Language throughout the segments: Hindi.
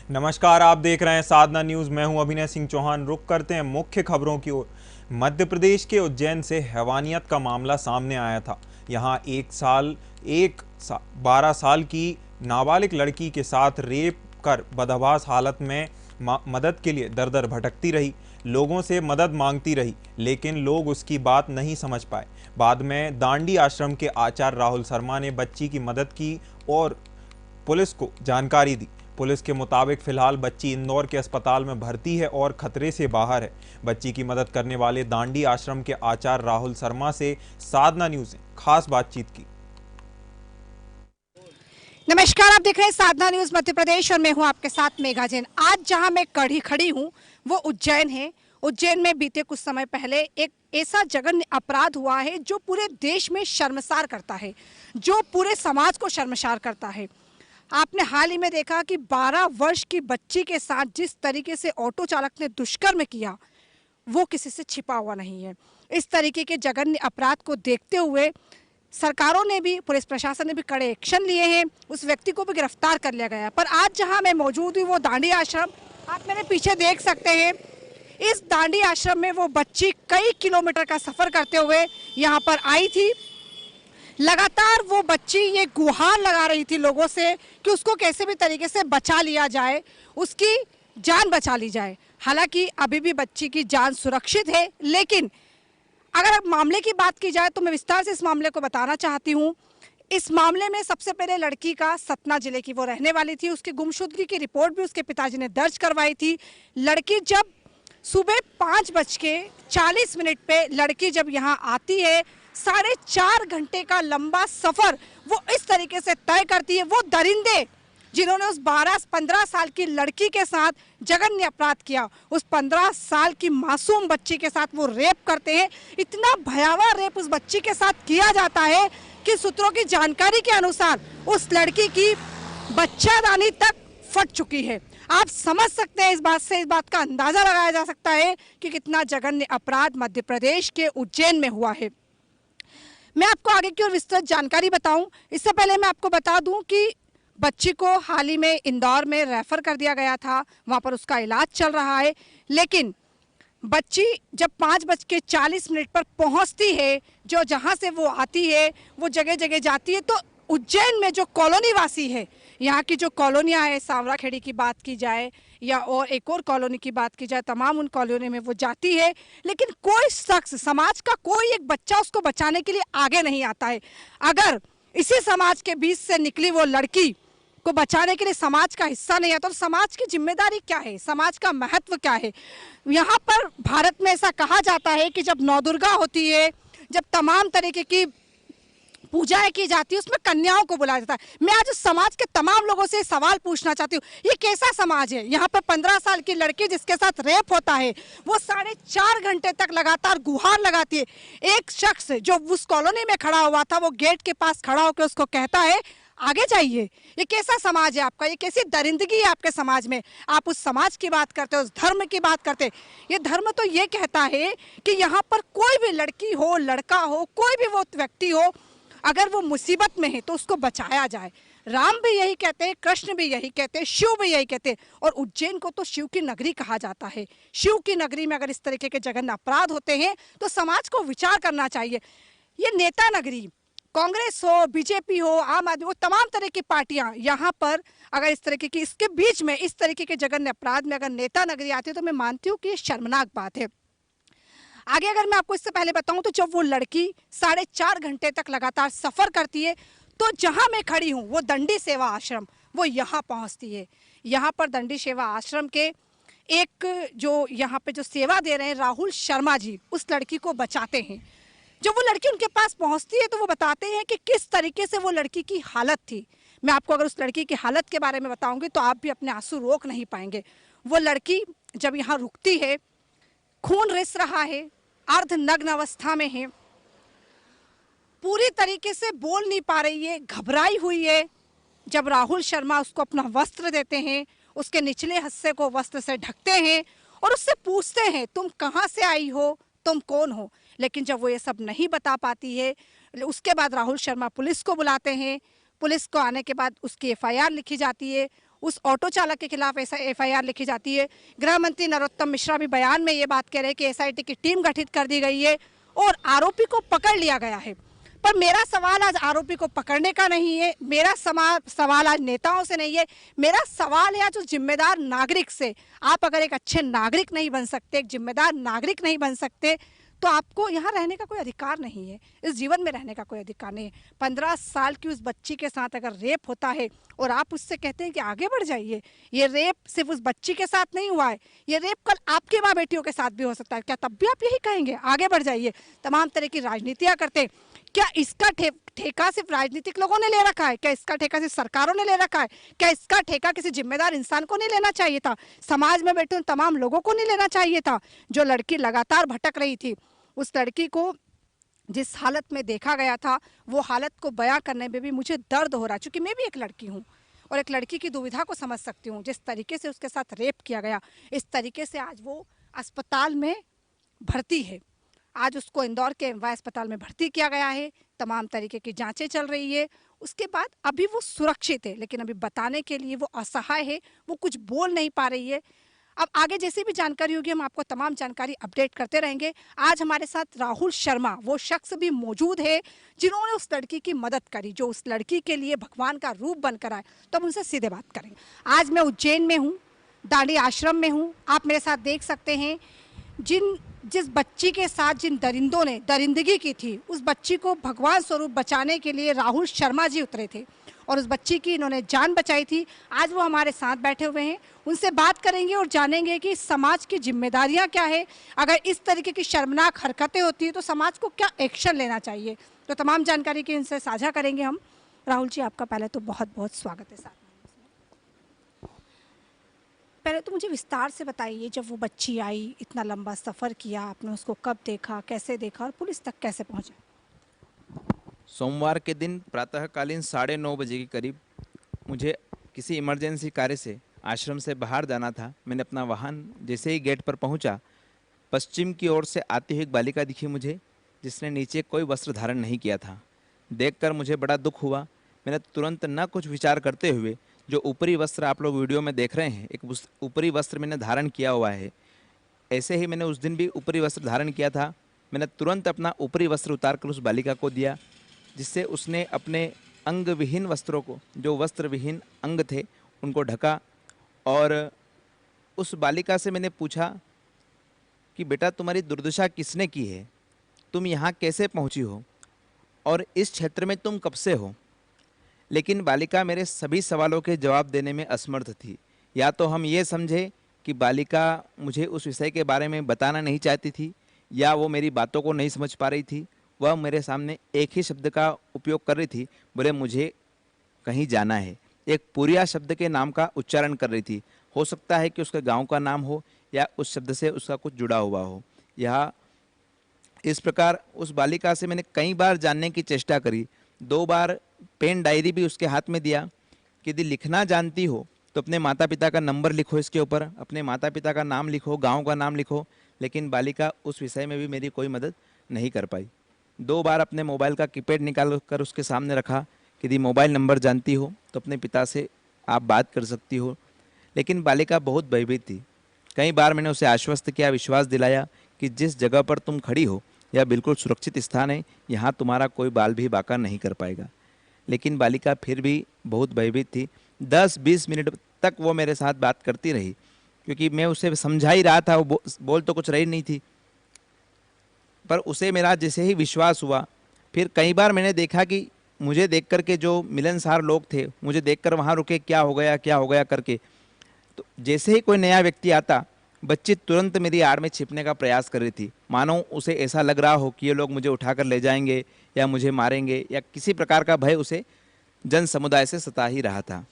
नमस्कार, आप देख रहे हैं साधना न्यूज। मैं हूं अभिनय सिंह चौहान। रुक करते हैं मुख्य खबरों की ओर। मध्य प्रदेश के उज्जैन से हैवानियत का मामला सामने आया था। यहां 12 साल की नाबालिग लड़की के साथ रेप कर बदहवास हालत में मदद के लिए दर दर भटकती रही, लोगों से मदद मांगती रही, लेकिन लोग उसकी बात नहीं समझ पाए। बाद में दांडी आश्रम के आचार्य राहुल शर्मा ने बच्ची की मदद की और पुलिस को जानकारी दी। पुलिस के मुताबिक फिलहाल बच्ची इंदौर के अस्पताल में भर्ती है और खतरे से बाहर है। बच्ची की मदद करने वाले दांडी आश्रम के आचार्य राहुल शर्मा से साधना न्यूज ने खास बातचीत की। नमस्कार, आप देख रहे हैं साधना न्यूज मध्य प्रदेश और मैं हूं आपके साथ मेघा जैन। आज जहां मैं खड़ी हूं वो उज्जैन है। उज्जैन में बीते कुछ समय पहले एक ऐसा जघन्य अपराध हुआ है जो पूरे देश में शर्मसार करता है, जो पूरे समाज को शर्मसार करता है। आपने हाल ही में देखा कि 12 वर्ष की बच्ची के साथ जिस तरीके से ऑटो चालक ने दुष्कर्म किया वो किसी से छिपा हुआ नहीं है। इस तरीके के जघन्य अपराध को देखते हुए सरकारों ने भी, पुलिस प्रशासन ने भी कड़े एक्शन लिए हैं। उस व्यक्ति को भी गिरफ्तार कर लिया गया। पर आज जहां मैं मौजूद हूँ वो दांडी आश्रम, आप मेरे पीछे देख सकते हैं। इस दांडी आश्रम में वो बच्ची कई किलोमीटर का सफर करते हुए यहाँ पर आई थी। लगातार वो बच्ची ये गुहार लगा रही थी लोगों से कि उसको कैसे भी तरीके से बचा लिया जाए, उसकी जान बचा ली जाए। हालांकि अभी भी बच्ची की जान सुरक्षित है, लेकिन अगर मामले की बात की जाए तो मैं विस्तार से इस मामले को बताना चाहती हूँ। इस मामले में सबसे पहले लड़की का सतना जिले की वो रहने वाली थी। उसकी गुमशुदगी की रिपोर्ट भी उसके पिताजी ने दर्ज करवाई थी। लड़की जब सुबह 5:40 पे लड़की जब यहाँ आती है, 4.5 घंटे का लंबा सफर वो इस तरीके से तय करती है। वो दरिंदे जिन्होंने उस 15 साल की लड़की के साथ जघन्य अपराध किया, उस 15 साल की मासूम बच्ची के साथ वो रेप करते हैं। इतना भयावह रेप उस बच्ची के साथ किया जाता है कि सूत्रों की जानकारी के अनुसार उस लड़की की बच्चादानी तक फट चुकी है। आप समझ सकते हैं, इस बात का अंदाजा लगाया जा सकता है कि कितना जघन्य अपराध मध्य प्रदेश के उज्जैन में हुआ है। मैं आपको आगे की और विस्तृत जानकारी बताऊं, इससे पहले मैं आपको बता दूं कि बच्ची को हाल ही में इंदौर में रेफर कर दिया गया था। वहां पर उसका इलाज चल रहा है। लेकिन बच्ची जब 5:40 पर पहुंचती है, जो जहां से वो आती है वो जगह जगह जाती है, तो उज्जैन में जो कॉलोनी वासी है, यहाँ की जो कॉलोनियाँ है, सांवरा खेड़ी की बात की जाए या और एक और कॉलोनी की बात की जाए, तमाम उन कॉलोनी में वो जाती है। लेकिन कोई शख्स, समाज का कोई एक बच्चा उसको बचाने के लिए आगे नहीं आता है। अगर इसी समाज के बीच से निकली वो लड़की को बचाने के लिए समाज का हिस्सा नहीं आता, तो समाज की जिम्मेदारी क्या है, समाज का महत्व क्या है? यहाँ पर भारत में ऐसा कहा जाता है कि जब नवदुर्गा होती है, जब तमाम तरीके की पूजाएं की जाती है, उसमें कन्याओं को बुलाया जाता है। मैं आज उस समाज के तमाम लोगों से सवाल पूछना चाहती हूँ, ये कैसा समाज है? यहाँ पर 15 साल की लड़की जिसके साथ रेप होता है, वो 4.5 घंटे तक लगातार गुहार लगाती है। एक शख्स जो उस कॉलोनी में खड़ा हुआ था, वो गेट के पास खड़ा होकर उसको कहता है आगे जाइए। ये कैसा समाज है आपका? ये कैसी दरिंदगी है आपके समाज में? आप उस समाज की बात करते हो, उस धर्म की बात करते हैं। ये धर्म तो ये कहता है कि यहाँ पर कोई भी लड़की हो, लड़का हो, कोई भी वो व्यक्ति हो, अगर वो मुसीबत में है तो उसको बचाया जाए। राम भी यही कहते हैं, कृष्ण भी यही कहते हैं, शिव भी यही कहते हैं। और उज्जैन को तो शिव की नगरी कहा जाता है। शिव की नगरी में अगर इस तरीके के जघन्य अपराध होते हैं तो समाज को विचार करना चाहिए। ये नेता नगरी, कांग्रेस हो, बीजेपी हो, आम आदमी हो, तमाम तरह की पार्टियां यहाँ पर अगर इस तरीके की, इसके बीच में इस तरीके के जघन्य अपराध में अगर नेता नगरी आती है तो मैं मानती हूँ कि ये शर्मनाक बात है। आगे अगर मैं आपको इससे पहले बताऊं तो जब वो लड़की 4.5 घंटे तक लगातार सफर करती है, तो जहां मैं खड़ी हूं वो दंडी सेवा आश्रम, वो यहाँ पहुंचती है। यहाँ पर दंडी सेवा आश्रम के एक जो यहाँ पे जो सेवा दे रहे हैं राहुल शर्मा जी, उस लड़की को बचाते हैं। जब वो लड़की उनके पास पहुंचती है तो वो बताते हैं कि किस तरीके से वो लड़की की हालत थी। मैं आपको अगर उस लड़की की हालत के बारे में बताऊंगी तो आप भी अपने आंसू रोक नहीं पाएंगे। वो लड़की जब यहाँ रुकती है, खून रिस रहा है, अर्धनग्न अवस्था में है, पूरी तरीके से बोल नहीं पा रही है, घबराई हुई है। जब राहुल शर्मा उसको अपना वस्त्र देते हैं, उसके निचले हिस्से को वस्त्र से ढकते हैं और उससे पूछते हैं तुम कहाँ से आई हो, तुम कौन हो? लेकिन जब वो ये सब नहीं बता पाती है, उसके बाद राहुल शर्मा पुलिस को बुलाते हैं। पुलिस को आने के बाद उसकी एफआईआर लिखी जाती है उस ऑटो चालक के खिलाफ ऐसा एफआईआर लिखी जाती है। गृह मंत्री नरोत्तम मिश्रा भी बयान में ये बात कह रहे हैं कि एसआईटी की टीम गठित कर दी गई है और आरोपी को पकड़ लिया गया है। पर मेरा सवाल आज आरोपी को पकड़ने का नहीं है, मेरा सवाल आज नेताओं से नहीं है, मेरा सवाल है आज उस जिम्मेदार नागरिक से। आप अगर एक अच्छे नागरिक नहीं बन सकते, एक जिम्मेदार नागरिक नहीं बन सकते, तो आपको यहाँ रहने का कोई अधिकार नहीं है, इस जीवन में रहने का कोई अधिकार नहीं है। 15 साल की उस बच्ची के साथ अगर रेप होता है और आप उससे कहते हैं कि आगे बढ़ जाइए, ये रेप सिर्फ उस बच्ची के साथ नहीं हुआ है, ये रेप कल आपकी माँ बेटियों के साथ भी हो सकता है, क्या तब भी आप यही कहेंगे आगे बढ़ जाइए? तमाम तरह की राजनीतियाँ करते, क्या इसका ठेका सिर्फ राजनीतिक लोगों ने ले रखा है? क्या इसका ठेका सिर्फ सरकारों ने ले रखा है? क्या इसका ठेका किसी जिम्मेदार इंसान को नहीं लेना चाहिए था? समाज में बैठे उन तमाम लोगों को नहीं लेना चाहिए था? जो लड़की लगातार भटक रही थी, उस लड़की को जिस हालत में देखा गया था, वो हालत को बयां करने में भी मुझे दर्द हो रहा है, क्योंकि मैं भी एक लड़की हूँ और एक लड़की की दुविधा को समझ सकती हूँ। जिस तरीके से उसके साथ रेप किया गया, इस तरीके से आज वो अस्पताल में भर्ती है। आज उसको इंदौर के एमवाय अस्पताल में भर्ती किया गया है, तमाम तरीके की जांचें चल रही है। उसके बाद अभी वो सुरक्षित है, लेकिन अभी बताने के लिए वो असहाय है, वो कुछ बोल नहीं पा रही है। अब आगे जैसी भी जानकारी होगी हम आपको तमाम जानकारी अपडेट करते रहेंगे। आज हमारे साथ राहुल शर्मा, वो शख्स भी मौजूद है जिन्होंने उस लड़की की मदद करी, जो उस लड़की के लिए भगवान का रूप बनकर आए। तो हम उनसे सीधे बात करेंगे। आज मैं उज्जैन में हूँ, दांडी आश्रम में हूँ। आप मेरे साथ देख सकते हैं जिस बच्ची के साथ जिन दरिंदों ने दरिंदगी की थी, उस बच्ची को भगवान स्वरूप बचाने के लिए राहुल शर्मा जी उतरे थे और उस बच्ची की इन्होंने जान बचाई थी। आज वो हमारे साथ बैठे हुए हैं, उनसे बात करेंगे और जानेंगे कि समाज की जिम्मेदारियां क्या है। अगर इस तरीके की शर्मनाक हरकतें होती हैं तो समाज को क्या एक्शन लेना चाहिए, तो तमाम जानकारी की इनसे साझा करेंगे हम। राहुल जी, आपका पहले तो बहुत बहुत स्वागत है साथ में। पहले तो मुझे विस्तार से बताइए, जब वो बच्ची आई, इतना लंबा सफ़र किया, आपने उसको कब देखा, कैसे देखा और पुलिस तक कैसे पहुंचे? सोमवार के दिन प्रातःकालीन 9:30 बजे के करीब मुझे किसी इमरजेंसी कार्य से आश्रम से बाहर जाना था। मैंने अपना वाहन जैसे ही गेट पर पहुंचा, पश्चिम की ओर से आती हुई एक बालिका दिखी मुझे, जिसने नीचे कोई वस्त्र धारण नहीं किया था। देखकर मुझे बड़ा दुख हुआ। मैंने तुरंत न कुछ विचार करते हुए, जो ऊपरी वस्त्र आप लोग वीडियो में देख रहे हैं, एक ऊपरी वस्त्र मैंने धारण किया हुआ है, ऐसे ही मैंने उस दिन भी ऊपरी वस्त्र धारण किया था। मैंने तुरंत अपना ऊपरी वस्त्र उतारकर उस बालिका को दिया, जिससे उसने अपने अंग विहीन वस्त्रों को, जो वस्त्र विहीन अंग थे, उनको ढका। और उस बालिका से मैंने पूछा कि बेटा, तुम्हारी दुर्दशा किसने की है? तुम यहाँ कैसे पहुँची हो और इस क्षेत्र में तुम कब से हो? लेकिन बालिका मेरे सभी सवालों के जवाब देने में असमर्थ थी। या तो हम ये समझे कि बालिका मुझे उस विषय के बारे में बताना नहीं चाहती थी, या वो मेरी बातों को नहीं समझ पा रही थी। वह मेरे सामने एक ही शब्द का उपयोग कर रही थी, बोले मुझे कहीं जाना है। एक पुरिया शब्द के नाम का उच्चारण कर रही थी। हो सकता है कि उसके गांव का नाम हो या उस शब्द से उसका कुछ जुड़ा हुआ हो। यह इस प्रकार उस बालिका से मैंने कई बार जानने की चेष्टा करी। 2 बार पेन डायरी भी उसके हाथ में दिया कि यदि लिखना जानती हो तो अपने माता पिता का नंबर लिखो, इसके ऊपर अपने माता पिता का नाम लिखो, गांव का नाम लिखो। लेकिन बालिका उस विषय में भी मेरी कोई मदद नहीं कर पाई। 2 बार अपने मोबाइल का कीपैड निकाल कर उसके सामने रखा कि यदि मोबाइल नंबर जानती हो तो अपने पिता से आप बात कर सकती हो। लेकिन बालिका बहुत भयभीत थी। कई बार मैंने उसे आश्वस्त किया, विश्वास दिलाया कि जिस जगह पर तुम खड़ी हो यह बिल्कुल सुरक्षित स्थान है, यहाँ तुम्हारा कोई बाल भी बांका नहीं कर पाएगा। लेकिन बालिका फिर भी बहुत भयभीत थी। 10-20 मिनट तक वो मेरे साथ बात करती रही, क्योंकि मैं उसे समझा ही रहा था। वो बोल तो कुछ रही नहीं थी, पर उसे मेरा जैसे ही विश्वास हुआ, फिर कई बार मैंने देखा कि मुझे देख कर के जो मिलनसार लोग थे, मुझे देखकर वहाँ रुके, क्या हो गया करके। तो जैसे ही कोई नया व्यक्ति आता, बच्ची तुरंत मेरी आड़ में छिपने का प्रयास कर रही थी, मानो उसे ऐसा लग रहा हो कि ये लोग मुझे उठाकर ले जाएंगे या मुझे मारेंगे, या किसी प्रकार का भय उसे जन समुदाय से सता ही रहा था।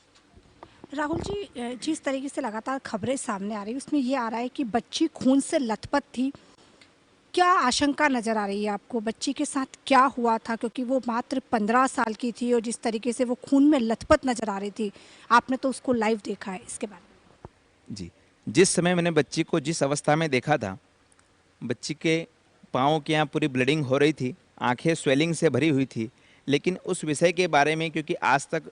राहुल जी, जिस तरीके से लगातार खबरें सामने आ रही है उसमें ये आ रहा है कि बच्ची खून से लथपथ थी। क्या आशंका नज़र आ रही है आपको, बच्ची के साथ क्या हुआ था? क्योंकि वो मात्र 15 साल की थी और जिस तरीके से वो खून में लथपथ नज़र आ रही थी, आपने तो उसको लाइव देखा है, इसके बारे में। जी, जिस समय मैंने बच्ची को जिस अवस्था में देखा था, बच्ची के पाँव के यहाँ पूरी ब्लीडिंग हो रही थी, आंखें स्वेलिंग से भरी हुई थी। लेकिन उस विषय के बारे में, क्योंकि आज तक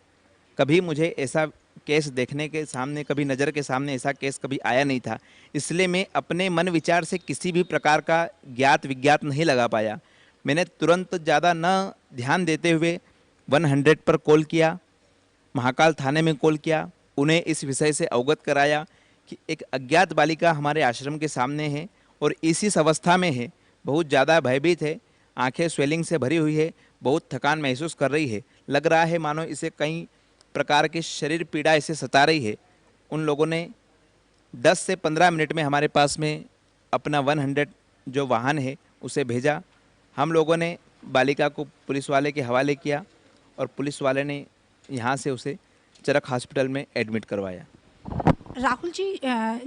कभी मुझे ऐसा केस देखने के सामने, कभी नज़र के सामने ऐसा केस कभी आया नहीं था। इसलिए मैं अपने मन विचार से किसी भी प्रकार का ज्ञात विज्ञात नहीं लगा पाया। मैंने तुरंत ज़्यादा न ध्यान देते हुए 100 पर कॉल किया, महाकाल थाने में कॉल किया, उन्हें इस विषय से अवगत कराया कि एक अज्ञात बालिका हमारे आश्रम के सामने है और इस अवस्था में है, बहुत ज़्यादा भयभीत है, आंखें स्वेलिंग से भरी हुई है, बहुत थकान महसूस कर रही है, लग रहा है मानो इसे कई प्रकार की शरीर पीड़ा इसे सता रही है। उन लोगों ने 10 से 15 मिनट में हमारे पास में अपना 100 जो वाहन है उसे भेजा। हम लोगों ने बालिका को पुलिस वाले के हवाले किया और पुलिस वाले ने यहाँ से उसे चरक हॉस्पिटल में एडमिट करवाया। राहुल जी,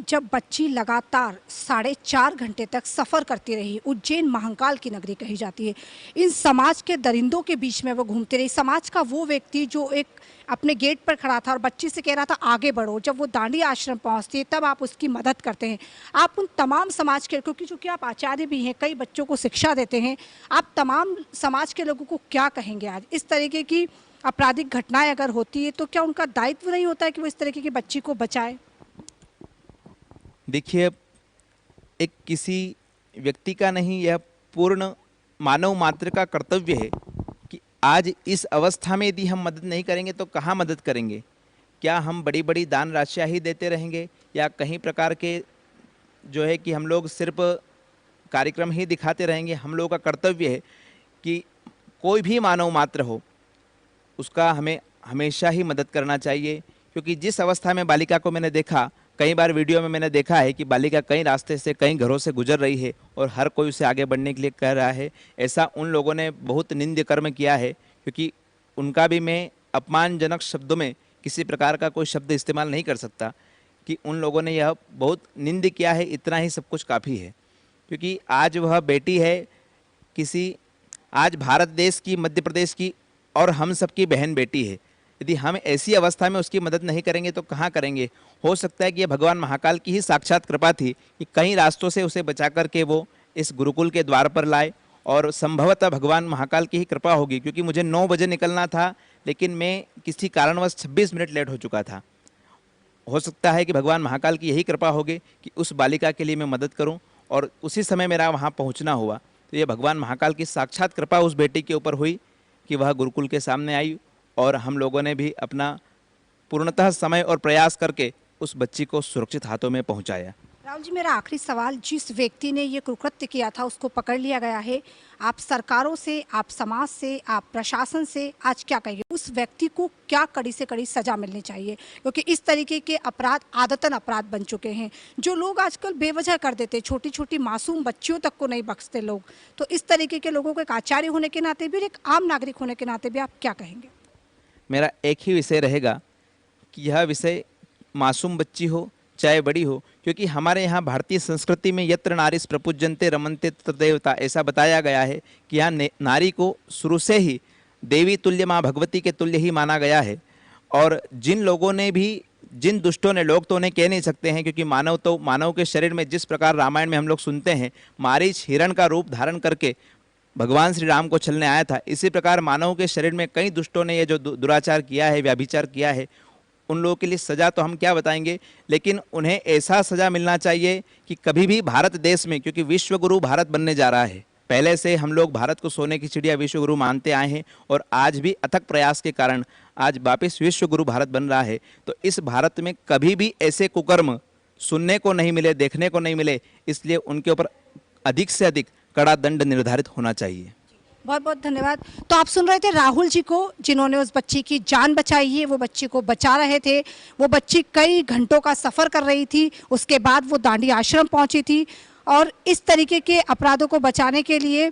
जब बच्ची लगातार 4.5 घंटे तक सफ़र करती रही, उज्जैन महाकाल की नगरी कही जाती है, इन समाज के दरिंदों के बीच में वो घूमती रही। समाज का वो व्यक्ति जो एक अपने गेट पर खड़ा था और बच्ची से कह रहा था आगे बढ़ो, जब वो दांडी आश्रम पहुंचती है तब आप उसकी मदद करते हैं। आप उन तमाम समाज के, क्योंकि चूँकि आप आचार्य भी हैं, कई बच्चों को शिक्षा देते हैं, आप तमाम समाज के लोगों को क्या कहेंगे आज इस तरीके की आपराधिक घटनाएं अगर होती है तो क्या उनका दायित्व नहीं होता है कि वो इस तरीके की बच्ची को बचाए? देखिए, एक किसी व्यक्ति का नहीं, यह पूर्ण मानव मात्र का कर्तव्य है कि आज इस अवस्था में यदि हम मदद नहीं करेंगे तो कहाँ मदद करेंगे? क्या हम बड़ी बड़ी दान राशियाँ ही देते रहेंगे या कहीं प्रकार के जो है कि हम लोग सिर्फ कार्यक्रम ही दिखाते रहेंगे? हम लोगों का कर्तव्य है कि कोई भी मानव मात्र हो उसका हमें हमेशा ही मदद करना चाहिए, क्योंकि जिस अवस्था में बालिका को मैंने देखा, कई बार वीडियो में मैंने देखा है कि बालिका कई रास्ते से, कई घरों से गुजर रही है और हर कोई उसे आगे बढ़ने के लिए कह रहा है। ऐसा उन लोगों ने बहुत निंद्य कर्म किया है, क्योंकि उनका भी मैं अपमानजनक शब्दों में किसी प्रकार का कोई शब्द इस्तेमाल नहीं कर सकता कि उन लोगों ने यह बहुत निंद किया है। इतना ही सब कुछ काफ़ी है, क्योंकि आज वह बेटी है आज भारत देश की, मध्य प्रदेश की और हम सबकी बहन बेटी है। यदि हम ऐसी अवस्था में उसकी मदद नहीं करेंगे तो कहाँ करेंगे? हो सकता है कि यह भगवान महाकाल की ही साक्षात कृपा थी कि कई रास्तों से उसे बचा करके वो इस गुरुकुल के द्वार पर लाए, और संभवतः भगवान महाकाल की ही कृपा होगी, क्योंकि मुझे 9 बजे निकलना था लेकिन मैं किसी कारणवश 26 मिनट लेट हो चुका था। हो सकता है कि भगवान महाकाल की यही कृपा होगी कि उस बालिका के लिए मैं मदद करूं और उसी समय मेरा वहां पहुंचना हुआ। तो ये भगवान महाकाल की साक्षात कृपा उस बेटी के ऊपर हुई कि वह गुरुकुल के सामने आई, और हम लोगों ने भी अपना पूर्णतः समय और प्रयास करके उस बच्ची को सुरक्षित हाथों में पहुंचाया। राहुल जी, मेरा आखिरी सवाल, जिस व्यक्ति ने ये कुकृत्य किया था उसको पकड़ लिया गया है, आप सरकारों से, आप समाज से, आप प्रशासन से आज क्या कहेंगे? उस व्यक्ति को क्या कड़ी से कड़ी सजा मिलनी चाहिए? क्योंकि इस तरीके के अपराध आदतन अपराध बन चुके हैं, जो लोग आजकल बेवजह कर देते, छोटी छोटी मासूम बच्चियों तक को नहीं बख्शते लोग। तो इस तरीके के लोगों को एक आचार्य होने के नाते भी और एक आम नागरिक होने के नाते भी आप क्या कहेंगे? मेरा एक ही विषय रहेगा कि यह विषय मासूम बच्ची हो चाहे बड़ी हो, क्योंकि हमारे यहाँ भारतीय संस्कृति में यत्र नारीस प्रपूज्यन्ते रमन्ते तत्र देवता ऐसा बताया गया है कि यहाँ नारी को शुरू से ही देवी तुल्य, माँ भगवती के तुल्य ही माना गया है। और जिन लोगों ने भी, जिन दुष्टों ने, लोग तो उन्हें कह नहीं सकते हैं, क्योंकि मानव के शरीर में जिस प्रकार रामायण में हम लोग सुनते हैं मारीच हिरण का रूप धारण करके भगवान श्री राम को छलने आया था, इसी प्रकार मानव के शरीर में कई दुष्टों ने ये जो दुराचार किया है, व्याभिचार किया है, उन लोगों के लिए सज़ा तो हम क्या बताएंगे, लेकिन उन्हें ऐसा सज़ा मिलना चाहिए कि कभी भी भारत देश में, क्योंकि विश्वगुरु भारत बनने जा रहा है, पहले से हम लोग भारत को सोने की चिड़िया विश्वगुरु मानते आए हैं और आज भी अथक प्रयास के कारण आज वापस विश्वगुरु भारत बन रहा है। तो इस भारत में कभी भी ऐसे कुकर्म सुनने को नहीं मिले, देखने को नहीं मिले, इसलिए उनके ऊपर अधिक से अधिक कड़ा दंड निर्धारित होना चाहिए। बहुत बहुत धन्यवाद। तो आप सुन रहे थे राहुल जी को, जिन्होंने उस बच्ची की जान बचाई है। वो बच्ची को बचा रहे थे, वो बच्ची कई घंटों का सफ़र कर रही थी, उसके बाद वो दांडी आश्रम पहुंची थी, और इस तरीके के अपराधों को बचाने के लिए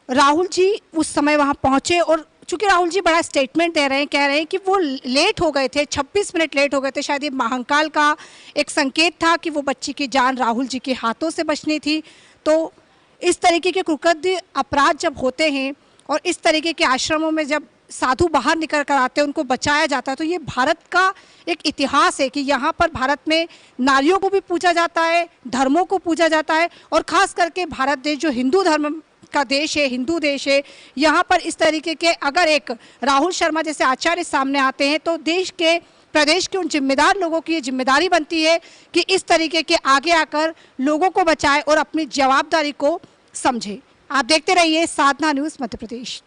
राहुल जी उस समय वहां पहुंचे। और चूंकि राहुल जी बड़ा स्टेटमेंट दे रहे हैं, कह रहे हैं कि वो लेट हो गए थे, 26 मिनट लेट हो गए थे, शायद ये महाकाल का एक संकेत था कि वो बच्ची की जान राहुल जी के हाथों से बचनी थी। तो इस तरीके के कुकृत्य अपराध जब होते हैं और इस तरीके के आश्रमों में जब साधु बाहर निकल कर आते हैं, उनको बचाया जाता है, तो ये भारत का एक इतिहास है कि यहाँ पर भारत में नारियों को भी पूजा जाता है, धर्मों को पूजा जाता है, और ख़ास करके भारत देश जो हिंदू धर्म का देश है, हिंदू देश है, यहाँ पर इस तरीके के अगर एक राहुल शर्मा जैसे आचार्य सामने आते हैं तो देश के प्रदेश के उन जिम्मेदार लोगों की ये जिम्मेदारी बनती है कि इस तरीके के आगे आकर लोगों को बचाए और अपनी जवाबदारी को समझे। आप देखते रहिए साधना न्यूज़ मध्य प्रदेश।